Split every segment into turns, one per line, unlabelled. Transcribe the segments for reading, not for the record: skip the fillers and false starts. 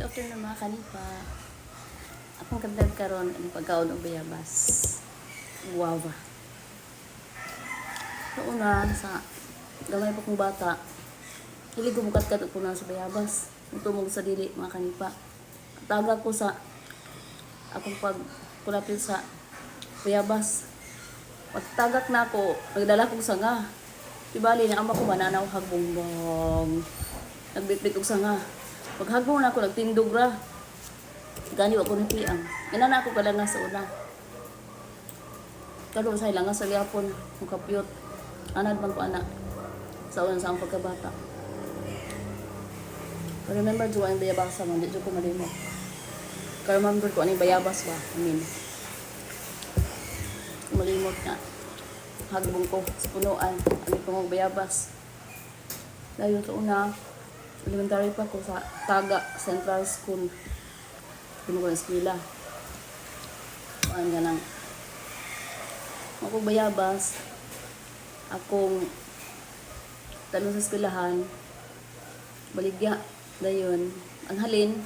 Good afternoon mga kanipa. Akong kandag karon ang pagkaon og bayabas. Guava. Una sa gamay pa kong bata, dili ko mukat-kat po na sa bayabas. Tumong sa dili mga kanipa. Tagag ko sa akong pagkulapil sa bayabas. Pagtagak na ako, nagdala kong sanga. Ibali na ama ko mananaw hagbongbong. Nagbitbit og sanga. Paghagbo na ako, nagtindog ra. Gani ako ni Piang. Ina na ako kalangas sa una. Kalo sa ilangas sa liyapon, ang kapyot. Anad man ko anak. Sa unang sa ang pagkabata. Remember jo ang bayabas man, di jo ko malimot. Remember ko ano yung bayabas ba? Malimot na. Hagbong ko sa punuan. Ano kong bayabas. Dahil sa una, elementary pa ko sa Taga Central School. Pinuha ng eskwela. Paan ka nang ako bayabas. Akong talong sa eskwelahan. Baligya. Dayon. Ang halin.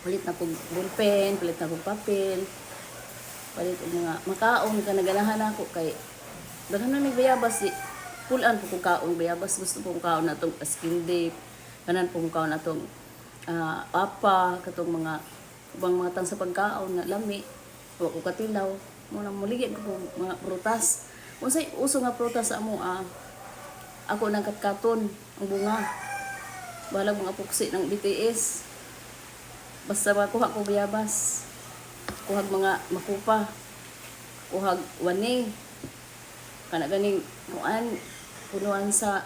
Palit na kong ballpen. Palit na kong papel. Palit og mga makaon ka naganahan ako kay daghan na may bayabas. Pulaan po kong kaon bayabas. Gusto kong kaon na itong skin dip. Kanan po mukha na itong apa, katong mga ubang mga tang sa pagkaon na lami, o katilaw, muna muligyan ko po mga prutas. Kung sa uso nga prutas sa amo, ako nang katkaton, ang bunga, balag mga puksi ng BTS, basta makuha ko bayabas, kuhag mga makupa, kuhag wani, kana ganing kuan, punuan sa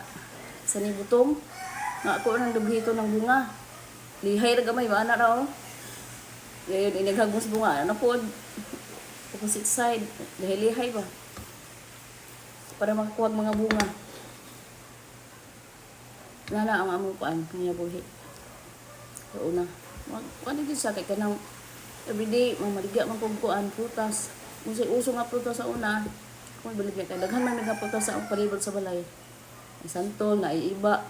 nibutong, nga ako nang dubhito ng bunga. Lihay ra gamay ba na raw. Ngayon inaghagos bunga na pod. Opposite side, lihay ba. Para makakuha mga bunga. Nana ang among kuan niya buhi. So una, kuan din sa kay kanang everyday mamaligya man kog kuan prutas. Kung uso nga prutas sa una, kung baligya kay daghan man nga prutas sa ang palibot sa balay. Ay santol na iba.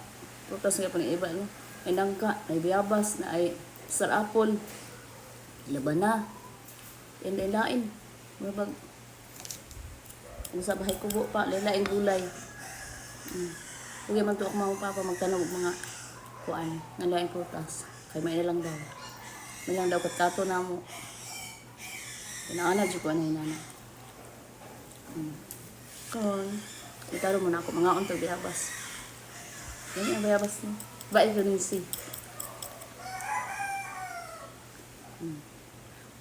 Prutas nga pang-iba, no? Ay nangka, ay bayabas, na ay star apple, labana, yan ay lain. Mabag, kung sa bahay kubo pa, lain gulay. Huwag man ito ako mga papa magtanong mga kuan, ng lain prutas. Kaya may na lang daw. May lang daw katkato na mo. Pinaanad yung kuan na hinana. Kon, itaro mo na ako, mga untog bayabas. Yan ang bayabas niya. Vitamin C.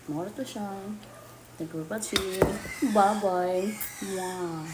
More to shine. Thank you for watching. Bye-bye. Wow.